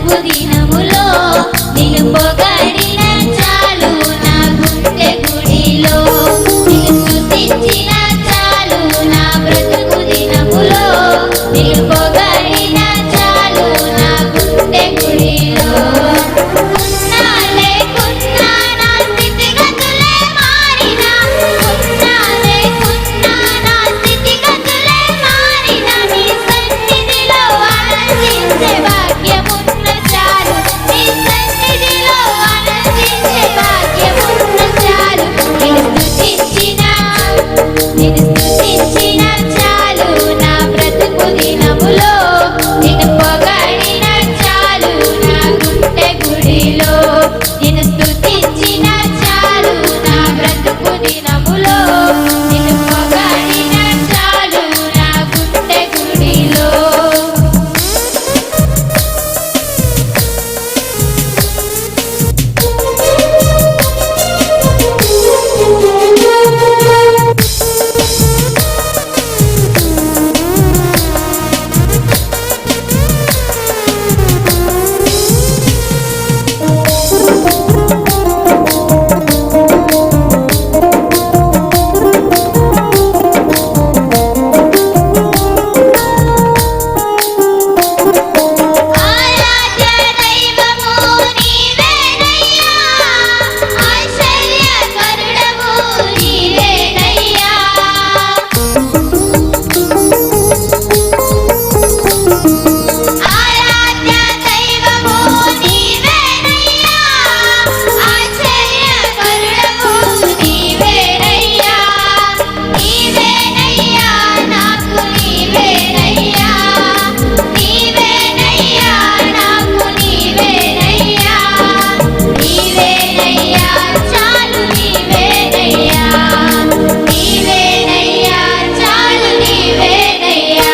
బ్రతుకు దినములో నిన్ను పొగడిన చాలు నా గుండె గుడిలో నిన్ను స్తుతించిన చాలు నా బ్రతుకు దినములో నిన్ను పొగడిన చాలు నా గుండె గుడిలో ఉన్నా లేకున్నా నా స్థితిగతులే మారినా ఉన్నా లేకున్నా నా స్థితిగతులే మారినా నీ సన్నిధిలో ఆనందించే భాగ్యమున్న చాలు నీ సన్నిధిలో ఆనందించే భాగ్యమున్న చాలు నిన్ను స్తుతించిన చాలు నా బ్రతుకు దినములో నిన్ను పొగడిన చాలు నా గుండె గుడిలో నిన్ను స్తుతించిన చాలు నా బ్రతుకు దినములో నిన్ను పొగడిన చాలు నా గుండె గుడిలో ఆరాధ్య దైవము నీవేనయ్యా ఆశ్చర్యకరుడవు నీవేనయ్యా ఆరాధ్య దైవము నీవేనయ్యా ఆశ్చర్యకరుడవు నీవేనయ్యా నీవేనయ్యా నాకు నీవేనయ్యా నీవేనయ్యా నాకు నీవేనయ్యా నీవేనయ్యా చాలు నీవేనయ్యా నీవేనయ్యా చాలు నీవేనయ్యా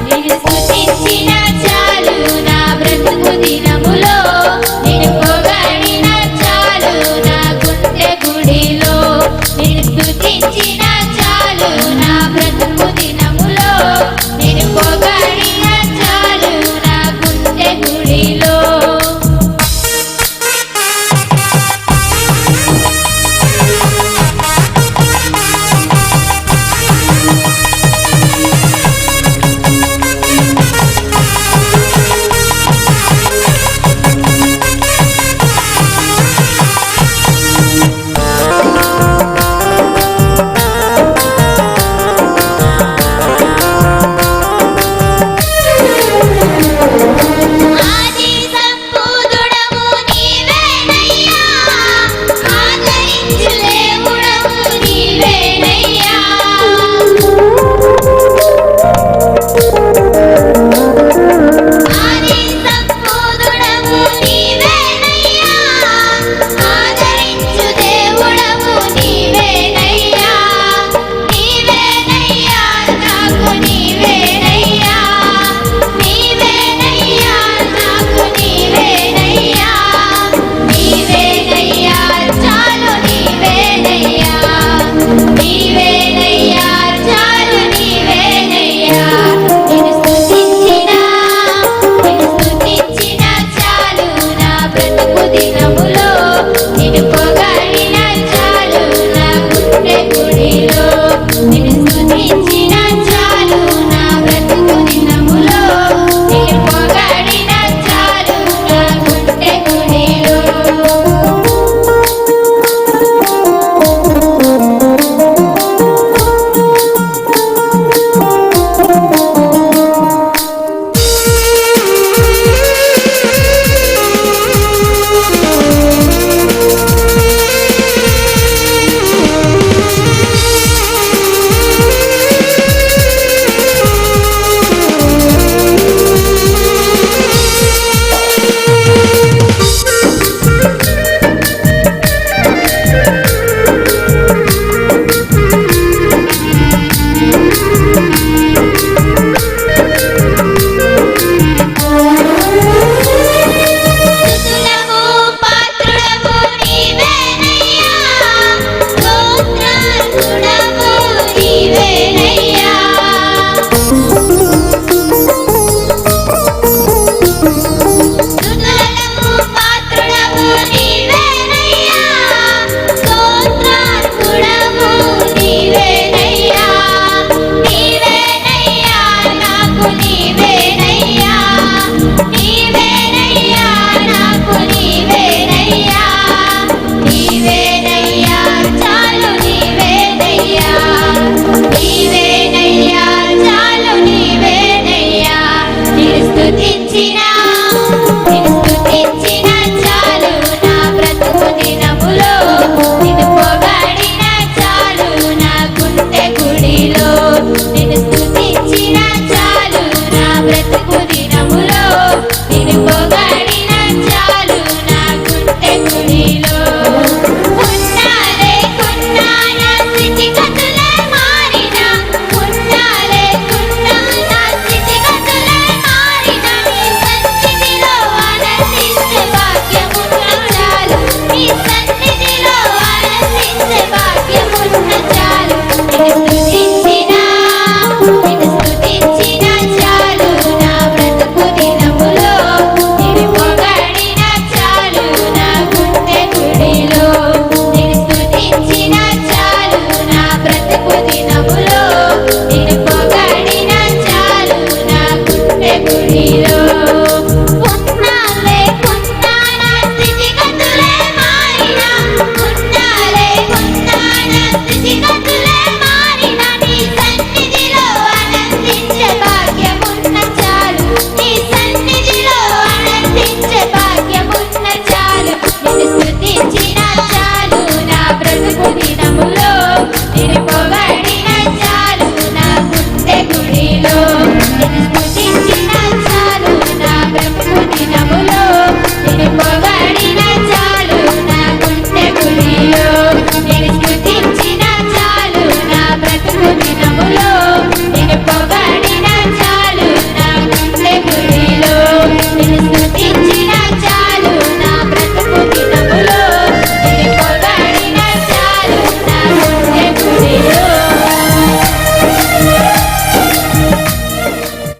నిన్ను స్తుతించిన చాలు నా బ్రతుకు దినములో నిన్ను పొగడిన చాలు నా గుండె గుడిలో నిన్ను స్తుతించిన చాలు నా బ్రతుకు దినములో నిన్ను పొగడిన చాలు నా గుండె గుడిలో స్తుతించిన